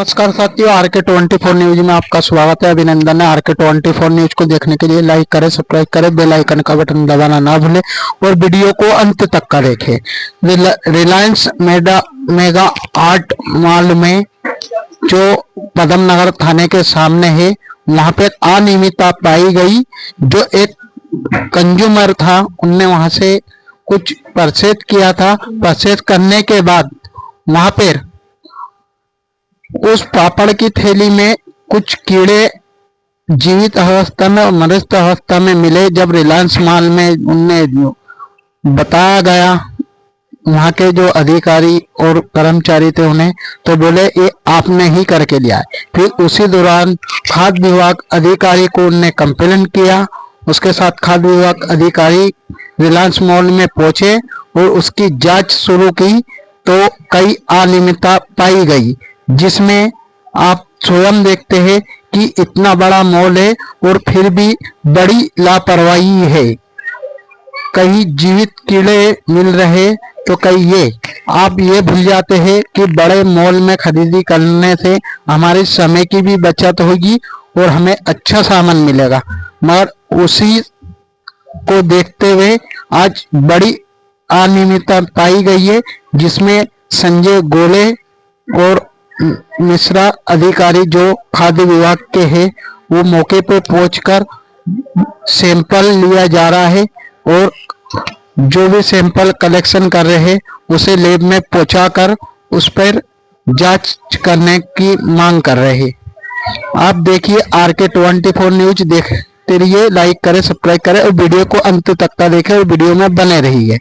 नमस्कार साथियों, RK24 news में आपका स्वागत है। अभिनंदन है। RK24 न्यूज को देखने के लिए लाइक करें, सब्सक्राइब करें, बेल आइकन का बटन दबाना ना भूलें और वीडियो को अंत तक का देखें। रिलायंस मेगा आर्ट मॉल में जो पदम नगर थाने के सामने है, वहां पर अनियमितता पाई गई। जो एक कंज्यूमर था, उनने वहां से कुछ परचेज किया था। परचेज करने के बाद वहां पर उस पापड़ की थैली में कुछ कीड़े जीवित अवस्था में और मृत अवस्था में मिले। जब रिलायंस मॉल में उन्हें बताया गया, वहां के जो अधिकारी और कर्मचारी थे उन्हें, तो बोले ये आपने ही करके लिया है। फिर उसी दौरान खाद्य विभाग अधिकारी को उन्हें कंप्लेंट किया। उसके साथ खाद्य विभाग अधिकारी रिलायंस मॉल में पहुंचे और उसकी जांच शुरू की, तो कई अनियमितता पाई गई, जिसमें आप स्वयं देखते हैं कि इतना बड़ा मॉल है और फिर भी बड़ी लापरवाही है। कई जीवित कीड़े मिल रहे, तो कई ये आप ये भूल जाते हैं कि बड़े मॉल में खरीदी करने से हमारे समय की भी बचत होगी और हमें अच्छा सामान मिलेगा। मगर उसी को देखते हुए आज बड़ी अनियमितता पाई गई है, जिसमें संजय गोले और मिश्रा अधिकारी जो खाद्य विभाग के हैं, वो मौके पर पहुंचकर सैंपल लिया जा रहा है और जो भी सैंपल कलेक्शन कर रहे हैं उसे लैब में पहुंचाकर उस पर जांच करने की मांग कर रहे हैं। आप देखिए RK24 न्यूज देखते रहिए, लाइक करें, सब्सक्राइब करें और वीडियो को अंत तक का देखें और वीडियो में बने रहिए।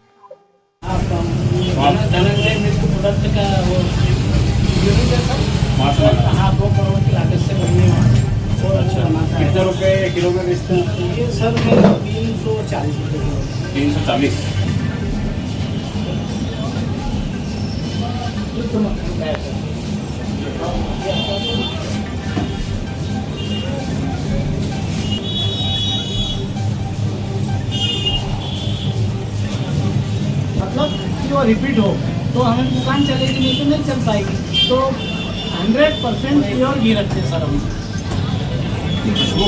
हाँ, 2 करोड़ की लागत से बनने वाला। कितने रुपए किलो में बेचते हैं? ये सर में 340 रुपये किलो। 340। मतलब जो रिपीट हो तो हमें दुकान चलेगी, नहीं तो नहीं चल पाएगी। तो 100% प्योर घी रखते हैं सर हम। वो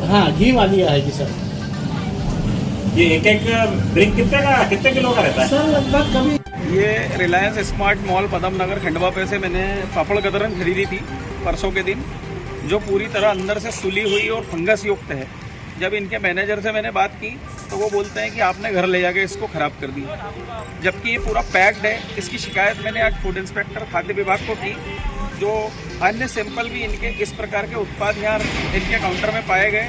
हाँ, घी वाली आएगी सर। ये एक ब्रिक कितने किलो का रहता है? सर लगभग कभी ये रिलायंस स्मार्ट मॉल पदम नगर खंडवा पे से मैंने पापड़ कतरन खरीदी थी परसों के दिन, जो पूरी तरह अंदर से सुली हुई और फंगस युक्त है। जब इनके मैनेजर से मैंने बात की तो वो बोलते हैं कि आपने घर ले जाके इसको ख़राब कर दिया, जबकि ये पूरा पैक्ड है। इसकी शिकायत मैंने आज फूड इंस्पेक्टर खाद्य विभाग को की। जो अन्य सैंपल भी इनके इस प्रकार के उत्पाद यहाँ इनके काउंटर में पाए गए,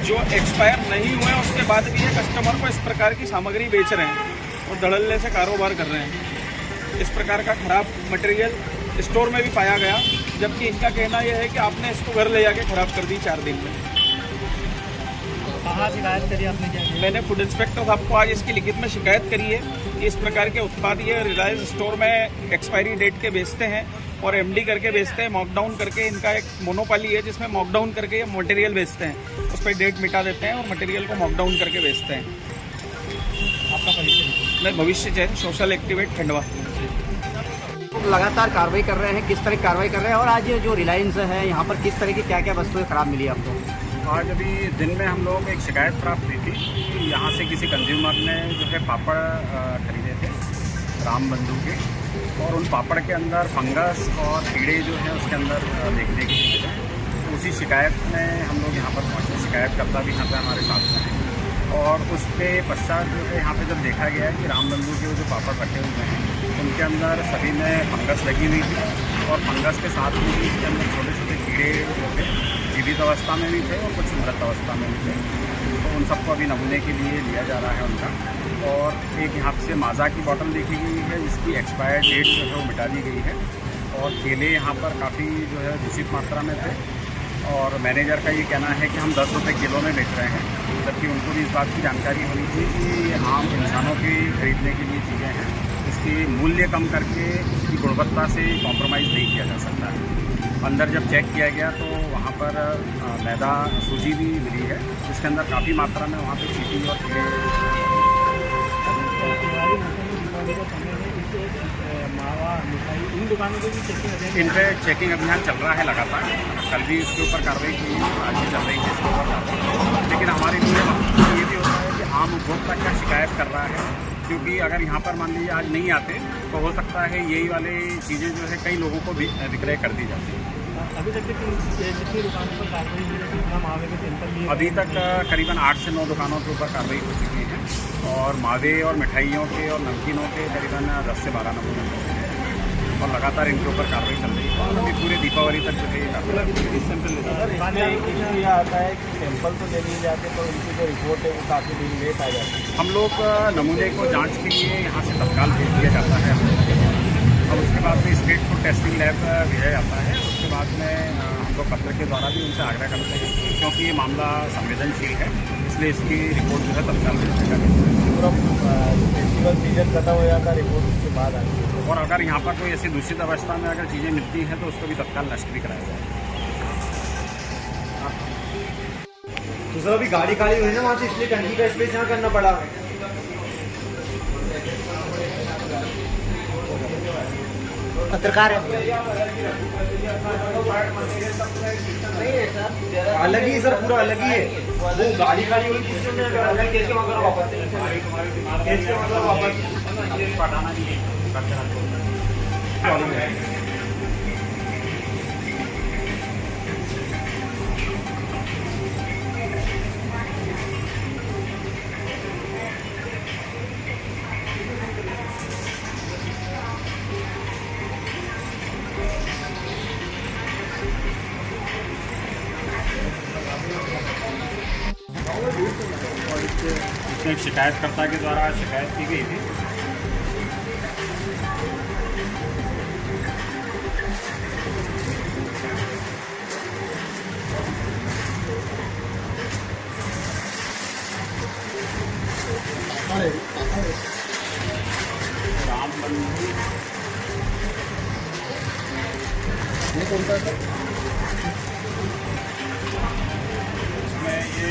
जो एक्सपायर नहीं हुए, उसके बाद भी ये कस्टमर को इस प्रकार की सामग्री बेच रहे हैं और धड़ल्ले से कारोबार कर रहे हैं। इस प्रकार का खराब मटेरियल स्टोर में भी पाया गया, जबकि इनका कहना यह है कि आपने इसको घर ले जाके ख़राब कर दी 4 दिन में। कहाँ शिकायत करी आपने? क्या मैंने फूड इंस्पेक्टर साहब को आज इसकी लिखित में शिकायत करी है कि इस प्रकार के उत्पाद ये रिलायंस स्टोर में एक्सपायरी डेट के बेचते हैं और MD करके बेचते हैं। मॉकडाउन करके इनका एक मोनोपोली है, जिसमें मॉकडाउन करके ये मटेरियल बेचते हैं, उस पर डेट मिटा देते हैं और मटेरियल को मॉकडाउन करके बेचते हैं। आपका परिचय? मैं भविष्य जैन, सोशल एक्टिवेट खंडवा। लगातार कार्रवाई कर रहे हैं, किस तरह की कार्रवाई कर रहे हैं और आज जो रिलायंस है यहाँ पर किस तरह की क्या क्या वस्तुएं खराब मिली आपको? आज अभी दिन में हम लोग एक शिकायत प्राप्त हुई थी कि यहाँ से किसी कंज्यूमर ने जो है पापड़ खरीदे थे राम बंधु के, और उन पापड़ के अंदर फंगस और कीड़े जो हैं उसके अंदर देखने के लिए मिले। तो उसी शिकायत में हम लोग यहाँ पर पहुँचे। शिकायतकर्ता भी यहाँ पर हमारे साथ में हैं और उसके पश्चात जो है यहाँ पे जब देखा गया है कि राम बंधु के जो पापड़ रखे हुए हैं उनके अंदर सभी में फंगस लगी हुई थी और फंगस के साथ में भी इसके अंदर छोटे छोटे कीड़े जो थे जीवित अवस्था में भी थे और कुछ मृत अवस्था में भी थे। तो उन सबको अभी नमूने के लिए लिया जा रहा है उनका। और एक यहाँ से माज़ा की बोतल देखी गई है जिसकी एक्सपायर डेट जो है वो मिटा दी गई है। और केले यहाँ पर काफ़ी जो है दूषित मात्रा में थे और मैनेजर का ये कहना है कि हम 10 रुपये किलो में बेच रहे हैं, जबकि उनको भी इस बात की जानकारी होनी चाहिए कि ये आम इंसानों की खरीदने के लिए चीज़ें हैं। इसकी मूल्य कम करके इसकी गुणवत्ता से कॉम्प्रोमाइज़ नहीं किया जा सकता है। अंदर जब चेक किया गया तो वहाँ पर मैदा सूजी भी मिली है, जिसके अंदर काफ़ी मात्रा में वहाँ पे चीटी और कीड़े मावा मिठाई इन दुकानों पे भी चेकिंग अभियान इन पे चेकिंग अभियान चल रहा है लगातार। कल भी इसके ऊपर कार्रवाई की, आज भी चल रही है इसके ऊपर कार्रवाई। लेकिन हमारे लिए ये भी होता है कि आम उपभोक्ता क्या शिकायत कर रहा है, क्योंकि अगर यहाँ पर मान लीजिए आज नहीं आते तो हो सकता है यही वाली चीज़ें जो है कई लोगों को भी विक्रय कर दी जाती है। अभी तक कितनी दुकानों पर कार्रवाई हुई है, कितना मावे के सैंपल लिए? अभी तक करीबन 8 से 9 दुकानों के ऊपर कार्रवाई हो चुकी है और मावे और मिठाइयों के और नमकीनों के करीबन 10 से 12 नमूने हैं और लगातार इनके ऊपर कार्रवाई चल रही है। अभी पूरे दीपावली तक जो है सैंपल लेता है। ये आता है कि सैंपल तो ले लिए जाते तो उनकी जो रिपोर्ट है वो काफ़ी दिन लेट आ जाती है। हम लोग नमूने को जांच के लिए यहाँ से तत्काल भेज दिया जाता है और उसके बाद में स्टेट फूड टेस्टिंग लैब भेजा जाता है। उसके बाद में हम लोग पत्र के द्वारा भी उनसे आग्रह करते हैं, क्योंकि ये मामला संवेदनशील है, इसलिए इसकी रिपोर्ट जो है तत्काल भेजने का पूरा फेस्टिवल सीजन खत्म हो जाता है, रिपोर्ट उसके बाद आती है। और अगर यहाँ पर कोई ऐसी दूषित अवस्था में अगर चीज़ें मिलती हैं तो उसको भी तत्काल नष्ट भी कराया जाए। तो सर अभी गाड़ी खाली हुई ना वहाँ से, इसलिए टंकी का स्पेस यहाँ करना पड़ा। पत्रकार है अलग ही सर, पूरा अलग ही है। वो गाड़ी खाली हुई कैसे वापस इसमें एक शिकायतकर्ता के द्वारा शिकायत की गई थी। राम बंधु ये कौन सा था? इसमें ये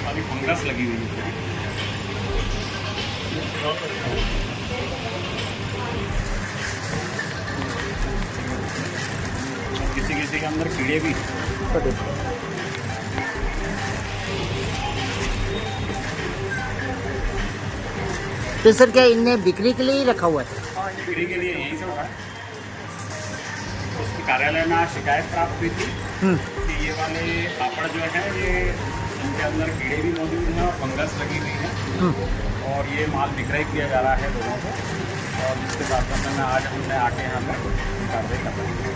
अभी फंगस लगी हुई है। किसी किसी के अंदर कीड़े भी। तो सर क्या इनने बिक्री के लिए ही रखा हुआ है? हाँ, ये बिक्री के लिए यहीं से उठा। उसकी कार्यालय में आज शिकायत प्राप्त हुई थी कि ये वाले पापड़ जो है ये इनके अंदर कीड़े भी मौजूद हैं और फंगस लगी हुई है और ये माल विक्रय किया जा रहा है लोगों को। और जिसके साथ में आज हमने आके यहाँ पर कार्रवाई कर रही है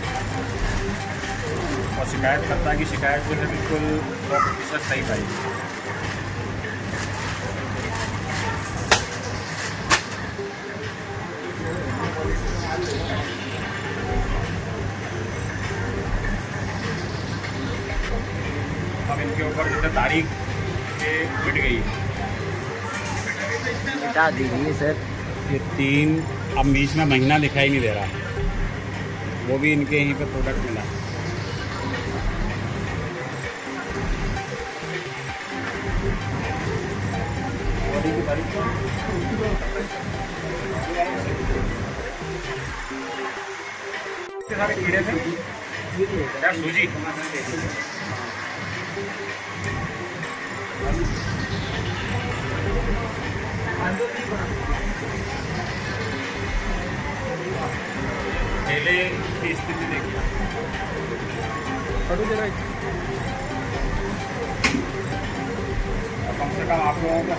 और शिकायतकर्ता की शिकायत जो है बिल्कुल 100% सही पाई। अब इनके ऊपर जैसे तारीख ये मिट गई है, बता दीजिए सर। ये 3 अब बीच में महीना दिखाई नहीं दे रहा, वो भी इनके यहीं पे प्रोडक्ट मिला। सारे कीड़े थे क्या सूजी केले की स्थिति देखिए। कम से कम आप लोगों को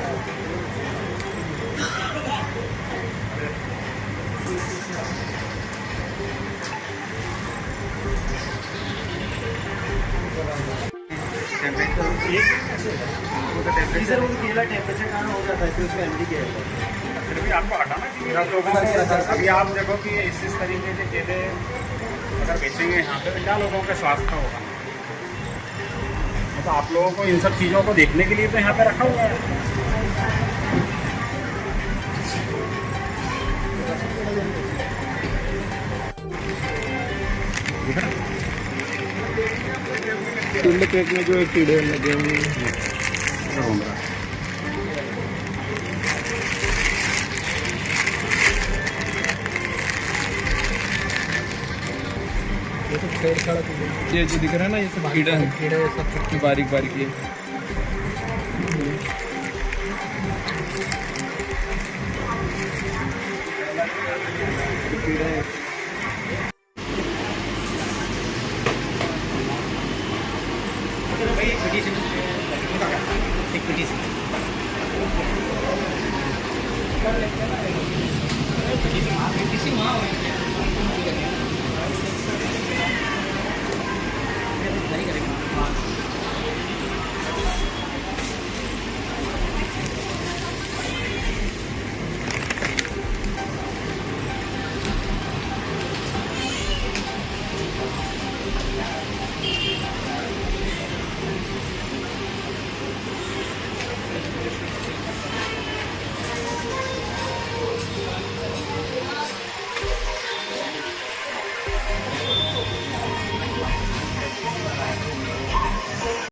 सर वो केला टेम्परेचर खाना हो जाता है फिर उसमें एमडी किया जाता है। फिर भी आपको हटाना चाहिए आप लोगों को। अभी आप देखो कि इस तरीके के केले अगर बेचेंगे यहाँ पे तो क्या लोगों के स्वास्थ्य होगा। तो आप लोगों को इन सब चीज़ों को देखने के लिए तो यहाँ पे रखा हुआ है। केक में जो कीड़े लगे हुए घूम रहा है। ये जो दिख रहा है ना, ये सब कीड़ा है, कीड़ा ये सब बारीक बारीक ये। कीड़ा है।